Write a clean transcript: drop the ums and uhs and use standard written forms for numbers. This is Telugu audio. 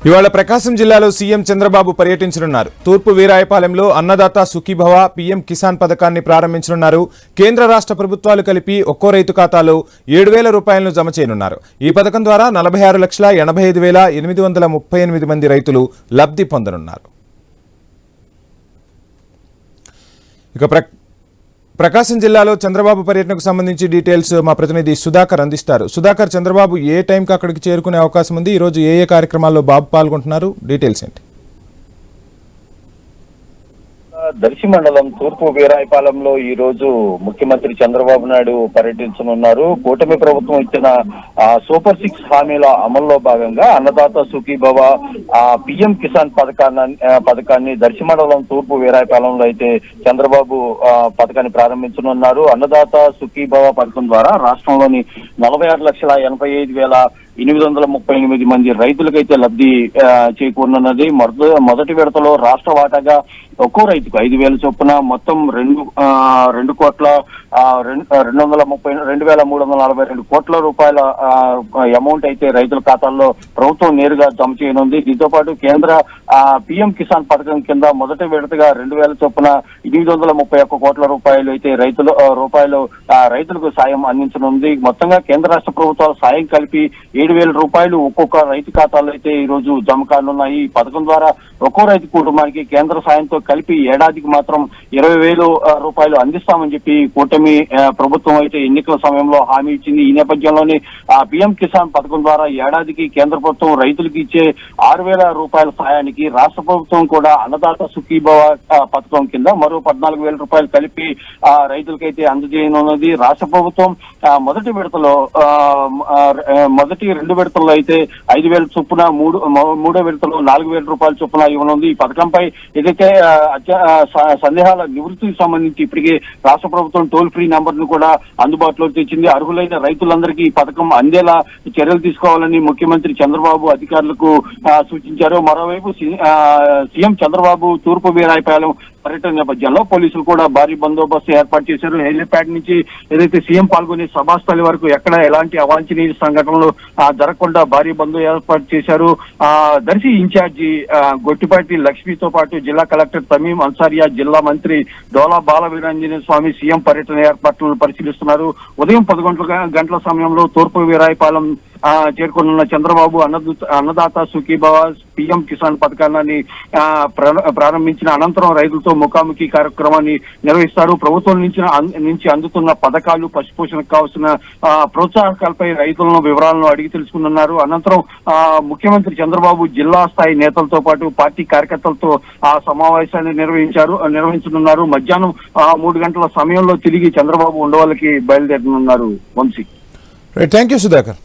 ఇవాళ ప్రకాశం జిల్లాలో సీఎం చంద్రబాబు పర్యటించనున్నారు. తూర్పు వీరాయపాలెంలో అన్నదాత సుఖీభవ పీఎం కిసాన్ పథకాన్ని ప్రారంభించనున్నారు. కేంద్ర రాష్ట్ర ప్రభుత్వాలు కలిపి ఒక్కో రైతు ఖాతాలో 7,000 రూపాయలను జమ చేయనున్నారు. ఈ పథకం ద్వారా 46,85,838 మంది రైతులు లబ్ధి పొందనున్నారు. ఇక ప్రకాశం జిల్లాలో చంద్రబాబు పర్యటనకు సంబంధించి డీటెయిల్స్ మా ప్రతినిధి సుధాకర్ అందిస్తారు. సుధాకర్, చంద్రబాబు ఏ టైంకి అక్కడికి చేరుకునే అవకాశం ఉంది? ఈరోజు ఏ కార్యక్రమాల్లో బాబు పాల్గొంటున్నారు? డీటెయిల్స్ ఏంటి? దర్శి మండలం తూర్పు వీరాయపాలెంలో ఈ రోజు ముఖ్యమంత్రి చంద్రబాబు నాయుడు పర్యటించనున్నారు. కూటమి ప్రభుత్వం ఇచ్చిన సూపర్ 6 హామీల అమల్లో భాగంగా అన్నదాత సుఖీభవ పిఎం కిసాన్ పథకాన్ని దర్శి మండలం తూర్పు వీరాయపాలెంలో అయితే చంద్రబాబు పథకాన్ని ప్రారంభించనున్నారు. అన్నదాత సుఖీభవ పథకం ద్వారా రాష్ట్రంలోని 46,85,838 మంది రైతులకైతే లబ్ధి చేకూరనున్నది. మొదటి విడతలో రాష్ట్ర వాటాగా ఒక్కో రైతుకు 5,000 చొప్పున మొత్తం 2,232,342 కోట్ల రూపాయల అమౌంట్ అయితే రైతుల ఖాతాల్లో ప్రభుత్వం నేరుగా జమ చేయనుంది. దీంతో పాటు కేంద్ర పిఎం కిసాన్ పథకం కింద మొదటి విడతగా 2,000 చొప్పున 831 కోట్ల రూపాయలు అయితే రైతులకు సాయం అందించనుంది. మొత్తంగా కేంద్ర రాష్ట్ర ప్రభుత్వాల సాయం కలిపి 7,000 రూపాయలు ఒక్కొక్క రైతు ఖాతాలో అయితే ఈ రోజు జమ కానున్నాయి. ఈ పథకం ద్వారా ఒక్కో రైతు కుటుంబానికి కేంద్ర సాయంతో కలిపి ఏడాదికి మాత్రం 20,000 రూపాయలు అందిస్తామని చెప్పి కూటమి ప్రభుత్వం అయితే ఎన్నికల సమయంలో హామీ ఇచ్చింది. ఈ నేపథ్యంలోనే పిఎం కిసాన్ పథకం ద్వారా ఏడాదికి కేంద్ర ప్రభుత్వం రైతులకు ఇచ్చే 6,000 రూపాయల సాయానికి రాష్ట్ర ప్రభుత్వం కూడా అన్నదాత సుఖీభవ పథకం కింద మరో 14,000 రూపాయలు కలిపి రైతులకైతే అందజేయనున్నది. రాష్ట్ర ప్రభుత్వం మొదటి రెండు విడతల్లో అయితే 5,000 చొప్పున మూడో విడతలో 4,000 రూపాయల చొప్పున ఇవ్వనుంది. ఈ పథకంపై ఏదైతే సందేహాల నివృత్తికి సంబంధించి ఇప్పటికే రాష్ట్ర ప్రభుత్వం టోల్ ఫ్రీ నెంబర్ ను కూడా అందుబాటులోకి తెచ్చింది. అర్హులైన రైతులందరికీ ఈ పథకం అందేలా చర్యలు తీసుకోవాలని ముఖ్యమంత్రి చంద్రబాబు అధికారులకు సూచించారు. మరోవైపు సీఎం చంద్రబాబు తూర్పు వీరాయపాలెం పర్యటన నేపథ్యంలో పోలీసులు కూడా భారీ బందోబస్తు ఏర్పాటు చేశారు. హెలిప్యాడ్ నుంచి ఏదైతే సీఎం పాల్గొనే సభాస్థలి వరకు ఎక్కడ ఎలాంటి అవాంఛనీయ సంఘటనలు జరగకుండా భారీ బందోబస్తు ఏర్పాటు చేశారు. దర్శి ఇన్ఛార్జి గొట్టిపాటి లక్ష్మితో పాటు జిల్లా కలెక్టర్ తమీం అన్సారియా, జిల్లా మంత్రి డోలా బాలవీరాంజనేయ స్వామి సీఎం పర్యటన ఏర్పాట్లను పరిశీలిస్తున్నారు. ఉదయం 11 గంటల సమయంలో తూర్పు వీరాయపాలెం చేరుకున్న చంద్రబాబు అన్నదాత సుఖీభవ పిఎం కిసాన్ పథకాన్ని ప్రారంభించిన అనంతరం రైతులతో ముఖాముఖి కార్యక్రమాన్ని నిర్వహిస్తారు. ప్రభుత్వం నుంచి అందుతున్న పథకాలు, పశుపోషణకు కావాల్సిన ప్రోత్సాహకాలపై రైతులను వివరాలను అడిగి తెలుసుకున్నారు. అనంతరం ముఖ్యమంత్రి చంద్రబాబు జిల్లా స్థాయి నేతలతో పాటు పార్టీ కార్యకర్తలతో ఆ సమావేశాన్ని నిర్వహించనున్నారు. మధ్యాహ్నం 3 గంటల సమయంలో తిరిగి చంద్రబాబు ఉండవల్లికి బయలుదేరనున్నారు. వంశీ. Thank you Sudhakar.